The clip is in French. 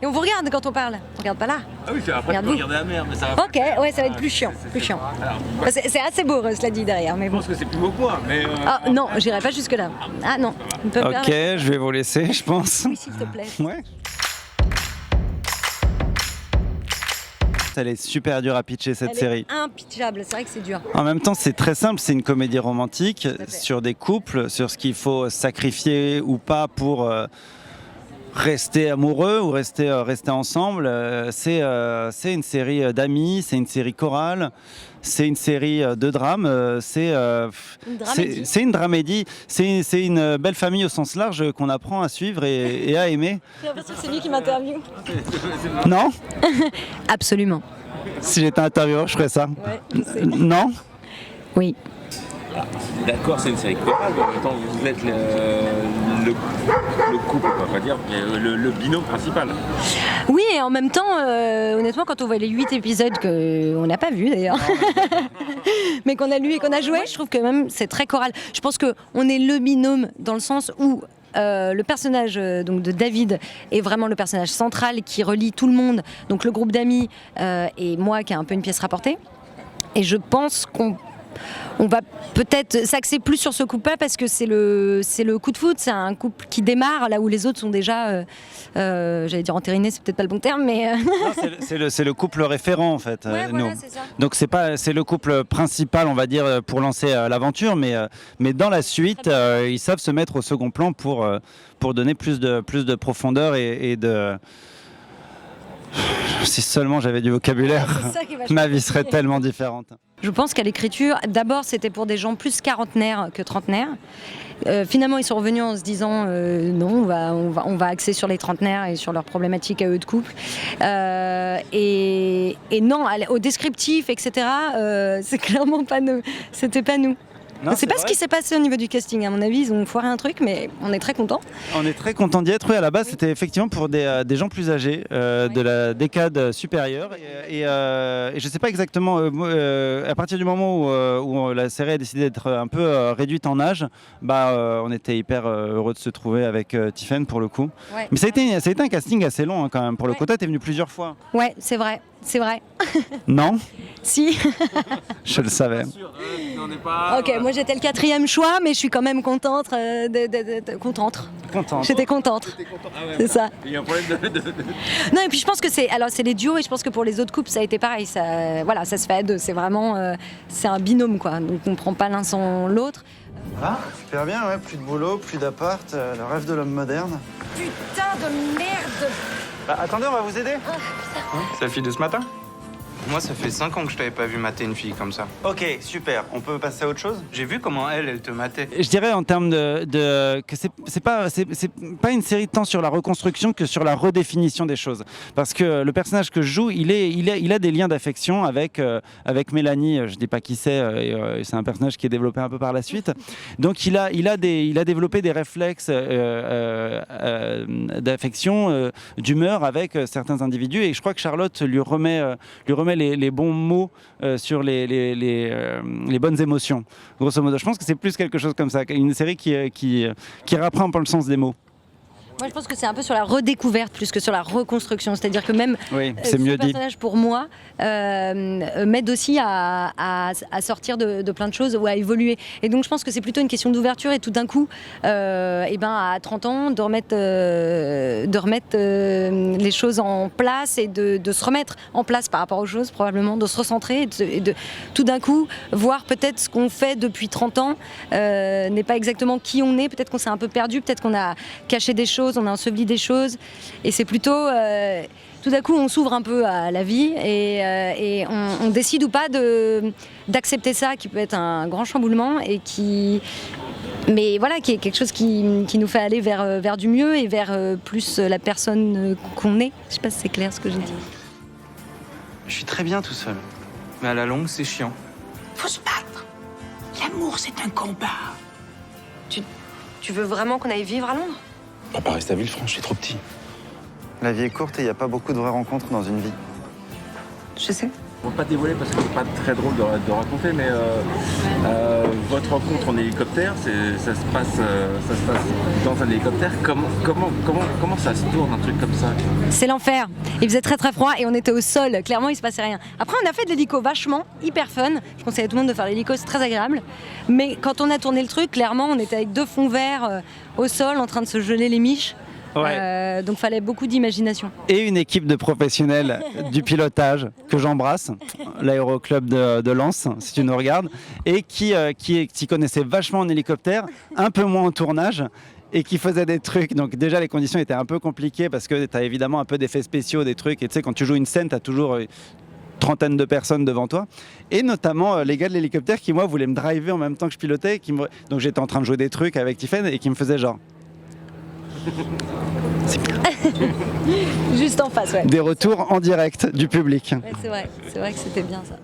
Et on vous regarde quand on parle. On regarde pas là. Ah oui, après tu peux regarder la mer, mais ça va. Ok, ouais, ça va être plus chiant. Plus chiant. C'est assez beau, cela dit derrière, mais Je bon. pense que c'est plus beau que moi, mais. Ah non, j'irai pas jusque-là. Ah non. On peut Ok, je vais vous laisser, je pense. Oui, s'il te plaît. Ouais. Elle est super dure à pitcher cette Elle série. est impitchable, c'est vrai que c'est dur. En même temps, c'est très simple, c'est une comédie romantique sur des couples, sur ce qu'il faut sacrifier ou pas pour rester amoureux ou rester ensemble. C'est une série d'amis, c'est une série chorale, c'est une série de drame, c'est une dramédie, c'est une belle famille au sens large qu'on apprend à suivre et à aimer. J'ai l'impression que c'est lui qui m'interviewe. Non? Absolument. Si j'étais intervieweur, je ferais ça. Ouais, je sais. Non? Oui. D'accord, c'est une série chorale, mais en même temps, vous êtes le couple, on va pas dire, mais le binôme principal. Oui, et en même temps, honnêtement, quand on voit les 8 épisodes qu'on n'a pas vus d'ailleurs, mais qu'on a lu et qu'on a joué, je trouve que même c'est très choral. Je pense qu'on est le binôme dans le sens où le personnage donc de David est vraiment le personnage central qui relie tout le monde, donc le groupe d'amis et moi qui a un peu une pièce rapportée. Et je pense qu'on va peut-être s'axer plus sur ce couple-là parce que c'est le coup de foot, c'est un couple qui démarre là où les autres sont déjà, j'allais dire entériné, c'est peut-être pas le bon terme, mais Non, c'est le couple référent en fait. ouais, nous. voilà, c'est ça. Donc c'est le couple principal, on va dire, pour lancer l'aventure, mais dans la suite, ils savent se mettre au second plan pour donner plus de profondeur et de. Si seulement j'avais du vocabulaire, C'est ça qui est vachement ma vie serait compliqué. tellement différente. Je pense qu'à l'écriture, d'abord c'était pour des gens plus quarantenaires que trentenaires. Finalement, ils sont revenus en se disant non, on va axer sur les trentenaires et sur leurs problématiques à eux de couple. Et non, au descriptif, etc., c'est clairement pas nous. C'était pas nous. Non, C'est pas ce qui s'est passé au niveau du casting, à mon avis, ils ont foiré un truc, mais on est très contents. On est très content d'y être. Oui, à la base, c'était effectivement pour des gens plus âgés, de la décade supérieure. Et je ne sais pas exactement, à partir du moment où la série a décidé d'être un peu réduite en âge, on était hyper heureux de se trouver avec Tiffen pour le coup. Ouais. Mais ça a été un casting assez long hein, quand même. Pour le coup, tu es venu plusieurs fois. Ouais, c'est vrai, c'est vrai. Non? Si. Je le savais. Ok, moi j'étais le 4e choix, mais je suis quand même contente. Contente. J'étais contente. C'est ça. Il y a un problème de. Non, et puis je pense que c'est les duos, et je pense que pour les autres couples ça a été pareil. Ça se fait à deux. C'est vraiment c'est un binôme quoi. Donc on prend pas l'un sans l'autre. Ah, super bien, ouais. Plus de boulot, plus d'appart, le rêve de l'homme moderne. Putain de merde. Attendez, on va vous aider. C'est la fille de ce matin? Moi, ça fait 5 ans que je t'avais pas vu mater une fille comme ça. Ok, super. On peut passer à autre chose? J'ai vu comment elle te matait. Je dirais en termes que c'est pas une série tant sur la reconstruction que sur la redéfinition des choses. Parce que le personnage que je joue, il a des liens d'affection avec Mélanie. Je dis pas qui c'est. C'est un personnage qui est développé un peu par la suite. Donc il a développé des réflexes d'affection, d'humeur avec certains individus. Et je crois que Charlotte lui remet les bons mots sur les bonnes émotions. Grosso modo, je pense que c'est plus quelque chose comme ça, une série qui reprend le sens des mots. Moi, je pense que c'est un peu sur la redécouverte plus que sur la reconstruction. C'est-à-dire que même c'est mieux ce dit. personnage, pour moi, m'aide aussi à sortir de plein de choses ou à évoluer. Et donc, je pense que c'est plutôt une question d'ouverture et tout d'un coup, à 30 ans, de remettre les choses en place et de se remettre en place par rapport aux choses, probablement, de se recentrer et de tout d'un coup, voir peut-être ce qu'on fait depuis 30 ans n'est pas exactement qui on est. Peut-être qu'on s'est un peu perdu, peut-être qu'on a caché des choses, on a enseveli des choses, et c'est plutôt tout d'un coup on s'ouvre un peu à la vie et on décide ou pas d'accepter ça, qui peut être un grand chamboulement mais voilà, qui est quelque chose qui nous fait aller vers du mieux et vers plus la personne qu'on est. Je sais pas si c'est clair ce que j'ai dit. Je suis très bien tout seul. Mais à la longue, c'est chiant. Faut se battre. L'amour, c'est un combat. Tu veux vraiment qu'on aille vivre à Londres? On va pas rester à Villefranche, c'est trop petit. La vie est courte et il n'y a pas beaucoup de vraies rencontres dans une vie. Je sais. On va pas dévoiler parce que c'est pas très drôle de raconter, mais votre rencontre en hélicoptère, ça se passe dans un hélicoptère. Comment ça se tourne un truc comme ça? C'est l'enfer. Il faisait très très froid et on était au sol. Clairement, il se passait rien. Après, on a fait de l'hélico vachement, hyper fun. Je conseille à tout le monde de faire l'hélico, c'est très agréable. Mais quand on a tourné le truc, clairement, on était avec 2 fonds verts au sol en train de se geler les miches. Ouais. Donc fallait beaucoup d'imagination. Et une équipe de professionnels du pilotage que j'embrasse, l'aéroclub de Lens, si tu nous regardes, et qui connaissait vachement en hélicoptère, un peu moins en tournage, et qui faisait des trucs. Donc déjà les conditions étaient un peu compliquées parce que tu as évidemment un peu d'effets spéciaux, des trucs, et tu sais quand tu joues une scène, tu as toujours une trentaine de personnes devant toi, et notamment les gars de l'hélicoptère qui moi voulaient me driver en même temps que je pilotais, donc j'étais en train de jouer des trucs avec Tiffen et qui me faisaient genre Juste en face, ouais. des retours en direct du public. Ouais, c'est vrai que c'était bien ça.